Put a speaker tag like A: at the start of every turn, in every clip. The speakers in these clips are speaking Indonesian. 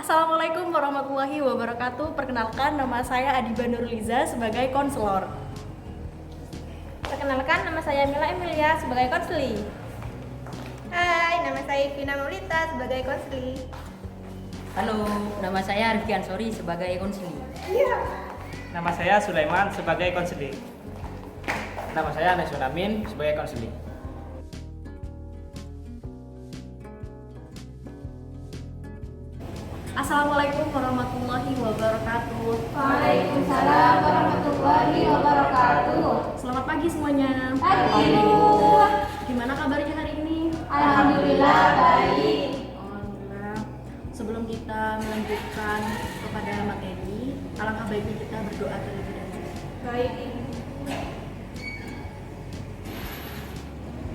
A: Assalamualaikum warahmatullahi wabarakatuh. Perkenalkan, nama saya Adiba Nurliza sebagai konselor.
B: Perkenalkan, nama saya Mila Emilia sebagai konseli. Hai, nama saya Vina Maulita sebagai konseli.
C: Halo, nama saya Rifki Ansori sebagai konseli.
D: Nama saya Sulaiman sebagai konseli. Nama saya Nesun Amin sebagai konseli.
A: Assalamualaikum warahmatullahi wabarakatuh.
B: Waalaikumsalam warahmatullahi wabarakatuh.
A: Selamat pagi semuanya.
B: Pagi.
A: Gimana kabarnya hari ini?
B: Alhamdulillah baik.
A: Alhamdulillah. Sebelum kita melanjutkan kepada materi, alangkah baiknya kita berdoa terlebih dahulu.
B: Baik.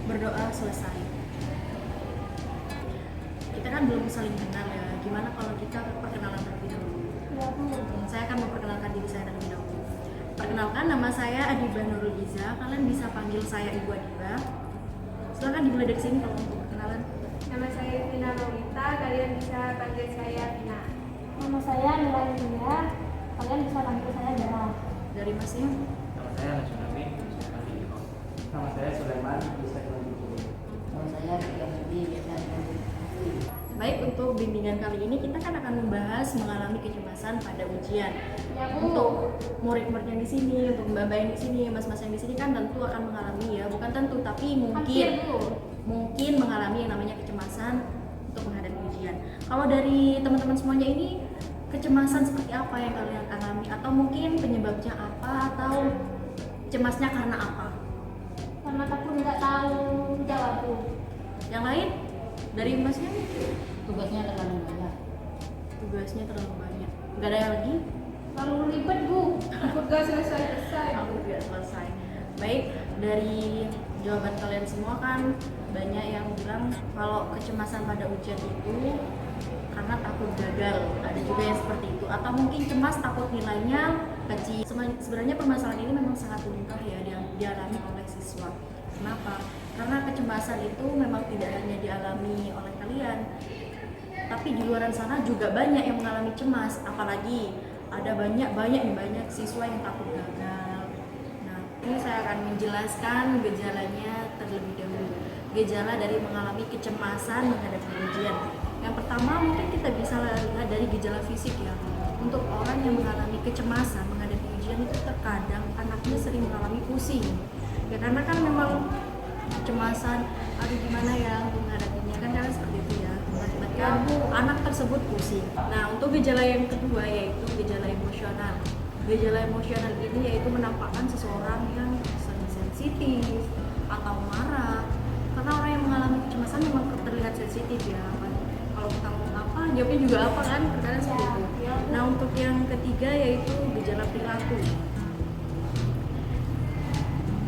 A: Berdoa selesai. Kita kan belum saling kenal ya. Gimana kalau kita perkenalan terlebih dahulu? Saya akan memperkenalkan diri saya terlebih dahulu. Perkenalkan, nama saya Adiba Nurliza. Kalian bisa panggil saya Ibu Adiba. Silakan dimulai dari sini kalau untuk perkenalan.
B: Nama saya Vina Maulita, kalian bisa panggil saya Vina.
E: Nama saya Mila Emilia, kalian bisa panggil saya Dara.
A: Dari masnya.
D: Nama saya Nesun Amin, bisa dipanggil Iko. Nama saya Sulaiman, bisa dipanggil Iko.
C: Nama saya Rifki Ansori, biasa dipanggil konseli.
A: Baik, untuk bimbingan kali ini kita kan akan membahas mengalami kecemasan pada ujian.
E: Ya, Bu.
A: Untuk murid-murid yang di sini, untuk mbak-mbak yang di sini, mas-mas yang di sini kan tentu akan mengalami ya, bukan tentu tapi
E: Hampir, Bu.
A: mungkin mengalami yang namanya kecemasan untuk menghadapi ujian. Kalau dari teman-teman semuanya ini, kecemasan seperti apa yang kalian alami, atau mungkin penyebabnya apa, atau cemasnya karena apa?
E: Karena takut nggak tahu jawab, Bu.
A: Yang lain dari masnya?
C: Tugasnya terlalu banyak.
A: Tugasnya terlalu banyak, nggak ada yang lagi?
E: Terlalu ribet, Bu.
B: Tugas selesai.
A: Aku tidak selesai. Baik, dari jawaban kalian semua kan banyak yang bilang kalau kecemasan pada ujian itu karena takut gagal. Ada juga yang seperti itu, atau mungkin cemas takut nilainya kecil. Sebenarnya permasalahan ini memang sangat lumrah ya dialami oleh siswa. Kenapa? Karena kecemasan itu memang tidak hanya dialami oleh kalian, tapi di luar sana juga banyak yang mengalami cemas. Apalagi ada banyak siswa yang takut gagal. Nah, ini saya akan menjelaskan gejalanya terlebih dahulu. Gejala dari mengalami kecemasan menghadapi ujian. Yang pertama mungkin kita bisa lihat dari gejala fisik ya. Untuk orang yang mengalami kecemasan menghadapi ujian itu terkadang anaknya sering mengalami pusing. Ya karena kan memang kecemasan, aduh gimana ya untuk menghadapinya, kan karena seperti itu ya, mengakibatkan anak tersebut pusing. Nah, untuk gejala yang kedua yaitu gejala emosional. Gejala emosional ini yaitu menampakkan seseorang yang sering sensitif atau marah. Karena orang yang mengalami kecemasan memang terlihat sensitif ya. Kalau kita ngomong apa, jawabnya juga apa kan, terkadang seperti itu. Nah, untuk yang ketiga yaitu gejala perilaku.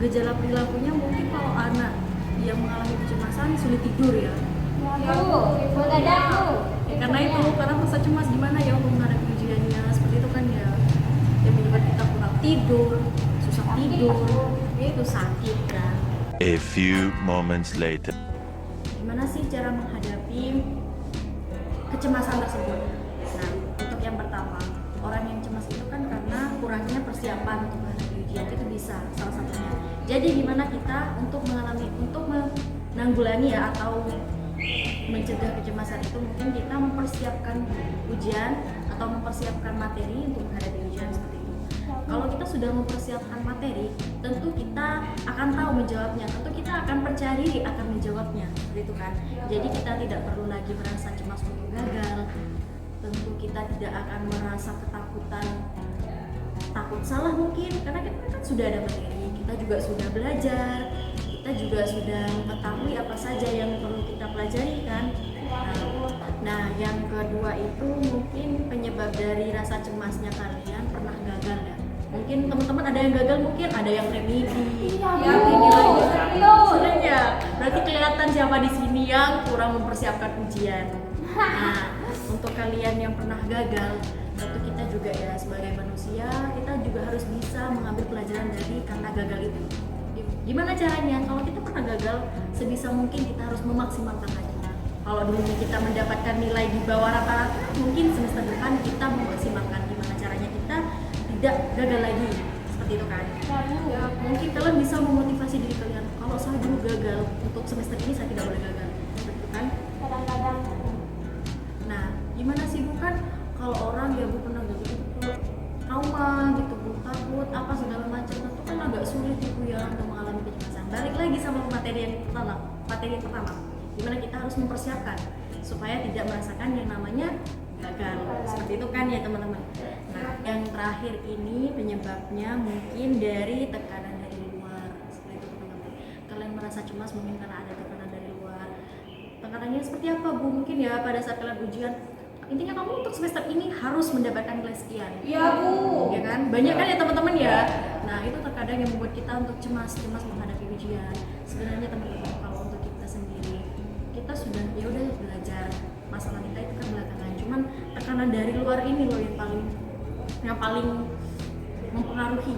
A: Gejala perilakunya mungkin kalau anak yang mengalami kecemasan sulit tidur ya.
E: Ya, Bu. Begadang, Bu.
A: Ya karena itu, karena masa cemas gimana ya untuk menghadapi ujiannya, seperti itu kan ya. Yang menyebabkan kita kurang tidur, susah tidur, ya itu sakit kan.
F: A few moments later.
A: Gimana sih cara menghadapi kecemasan tersebut? Nah, untuk yang pertama, orang yang cemas itu kan karena kurangnya persiapan untuk menghadapi ujian, itu bisa salah satunya. Jadi gimana kita untuk menanggulangi ya, atau mencegah kecemasan itu, mungkin kita mempersiapkan ujian atau mempersiapkan materi untuk menghadapi ujian seperti itu. Kalau kita sudah mempersiapkan materi, tentu kita akan tahu menjawabnya, tentu kita akan percaya diri akan menjawabnya, gitu kan. Jadi kita tidak perlu lagi merasa cemas untuk gagal. Tentu kita tidak akan merasa ketakutan, takut salah mungkin, karena kita kan sudah ada materi, kita juga sudah belajar, kita juga sudah mengetahui apa saja yang perlu kita pelajari kan. Nah, yang kedua itu mungkin penyebab dari rasa cemasnya kalian pernah gagal ya. Mungkin teman-teman ada yang gagal, mungkin ada yang remedi, yang ini lagi. Sudah ya, berarti kelihatan siapa di sini yang kurang mempersiapkan ujian. Nah, untuk kalian yang pernah gagal, tentu kita juga ya sebagai manusia, kita juga harus bisa mengambil pelajaran dari kata gagal itu. Gimana caranya? Kalau kita pernah gagal, sebisa mungkin kita harus memaksimalkan lagi. Kalau dulunya kita mendapatkan nilai di bawah rata-rata, mungkin semester depan kita memaksimalkan gimana caranya kita tidak gagal lagi. Seperti itu kan? Ya, mungkin kalian bisa memotivasi diri kalian. Kalau saya dulu gagal, untuk semester ini saya tidak boleh gagal. Seperti itu kan?
E: Kadang-kadang
A: Nah, gimana sih Bu kan? Kalau orang ya Bu pernah gagal itu trauma gitu Bu, takut apa segala macam, itu kan agak sulit Bu ya untuk mengalami kecemasan. Balik lagi sama materi yang pertama, gimana kita harus mempersiapkan supaya tidak merasakan yang namanya gagal. Seperti itu kan ya teman-teman. Nah, yang terakhir ini penyebabnya mungkin dari tekanan dari luar. Seperti itu teman-teman. Kalian merasa cemas mungkin karena ada tekanan dari luar. Tekanannya seperti apa Bu? Mungkin ya pada saat kalian ujian, intinya kamu untuk semester ini harus mendapatkan nilai sekian.
B: Iya Bu.
A: Ya kan? Banyak kan ya teman-teman ya. Nah, itu terkadang yang membuat kita untuk cemas menghadapi ujian. Sebenarnya teman-teman, kalau untuk kita sendiri, kita sudah ya udah belajar. Masalah kita itu kan belakangan. Cuman tekanan dari luar ini loh yang paling mempengaruhi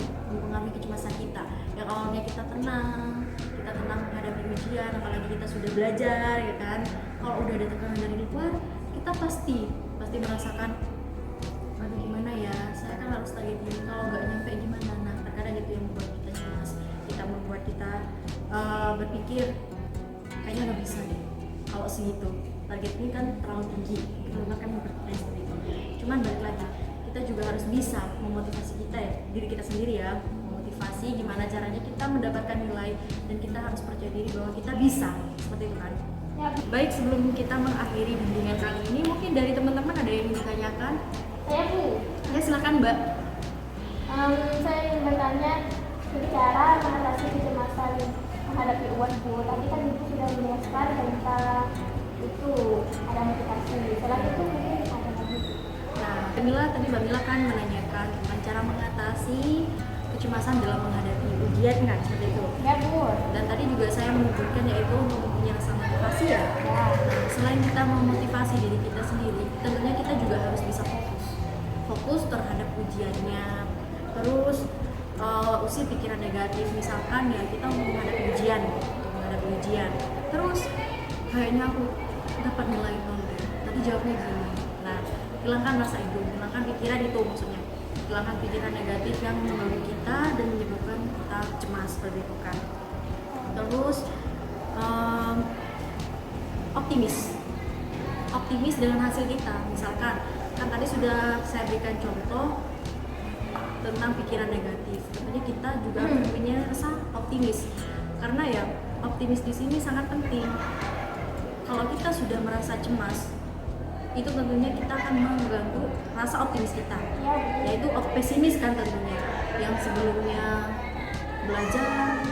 A: kecemasan kita. Yang awalnya kita tenang menghadapi ujian, apalagi kita sudah belajar ya kan. Kalau udah ada tekanan dari luar, kita pasti merasakan, aduh gimana ya, saya kan harus target ini, kalau nggak nyampe gimana. Nah, terkadang itu yang membuat kita cemas, membuat kita berpikir kayaknya nggak bisa deh kalau segitu, target ini kan terlalu tinggi, kita kan berpikir seperti itu. Cuman balik lagi, kita juga harus bisa memotivasi diri kita sendiri ya, memotivasi gimana caranya kita mendapatkan nilai, dan kita harus percaya diri bahwa kita bisa, seperti itu kan.
E: ya
A: Baik, sebelum kita mengakhiri bimbingan kali ini, mungkin dari teman-teman ada yang ingin ditanyakan?
E: saya Bu.
A: Ya silakan Mbak.
E: Saya ingin bertanya cara mengatasi kecemasan menghadapi UAS Bu. Tadi kan Ibu sudah menjelaskan tentang itu ada motivasi. Selain itu mungkin ada lagi.
A: Nah, Mbak Mila kan menanyakan tentang cara mengatasi kecemasan dalam menghadapi ujian kan, seperti itu.
E: Ya Bu.
A: Dan tadi juga saya menyebutkan yaitu untuk mempunyai rasa motivasi ya.
E: Ya.
A: Nah, selain kita memotivasi diri kita sendiri, tentunya kita juga harus bisa fokus terhadap ujiannya. Terus usir pikiran negatif, misalkan ya kita mau menghadapi ujian, terus kayaknya aku dapat nilai 0 deh, tadi jawabnya gini. Nah, hilangkan rasa itu, hilangkan pikiran itu, maksudnya hilangkan pikiran negatif yang mengganggu kita dan menyebabkan kita cemas, seperti itu kan. Terus optimis dengan hasil kita. Misalkan kan tadi sudah saya berikan contoh tentang pikiran negatif, tentunya kita juga harus punya rasa optimis, karena ya optimis di sini sangat penting. Kalau kita sudah merasa cemas, itu tentunya kita akan mengganggu rasa optimis kita, yaitu pesimis kan tentunya, yang sebelumnya belajar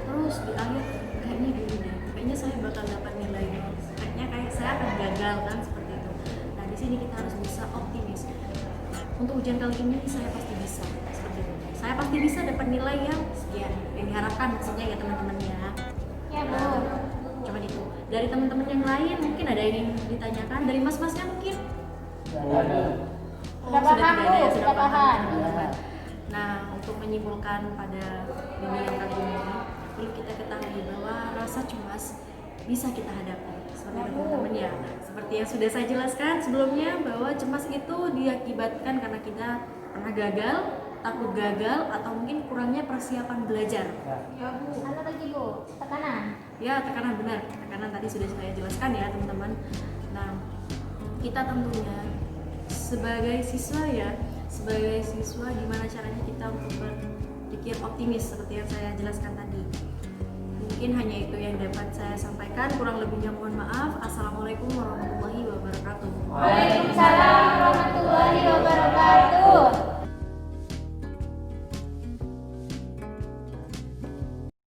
A: terus di akhir kayaknya gini deh, kayaknya saya bakal dapat nilai ini, kayak saya akan gagal kan, seperti itu. Nah, di sini kita harus bisa optimis. Untuk ujian kali ini saya pasti bisa, seperti itu. Saya pasti bisa dapat nilai yang sekian, yang diharapkan maksudnya ya teman-teman ya.
E: Ya Bu.
A: Coba itu. Dari teman-teman yang lain mungkin ada yang ingin ditanyakan, dari mas-masnya mungkin?
E: Sudah paham,
A: tidak ada
E: Bu,
A: ya,
E: sudah paham.
A: teman-teman. Nah, untuk menyimpulkan pada bimbingan kali ini, perlu kita ketahui bahwa rasa cemas bisa kita hadapi, seperti itu teman-teman ya. Seperti yang sudah saya jelaskan sebelumnya, bahwa cemas itu diakibatkan karena kita pernah gagal, takut gagal, atau mungkin kurangnya persiapan belajar.
E: Ya Bu. Ada lagi Bu, tekanan.
A: Ya, tekanan, benar. Tekanan tadi sudah saya jelaskan ya teman-teman. Nah, kita tentunya sebagai siswa gimana caranya kita untuk berpikir optimis seperti yang saya jelaskan tadi. Mungkin hanya itu yang dapat saya sampaikan, kurang lebihnya mohon maaf. Assalamualaikum warahmatullahi wabarakatuh.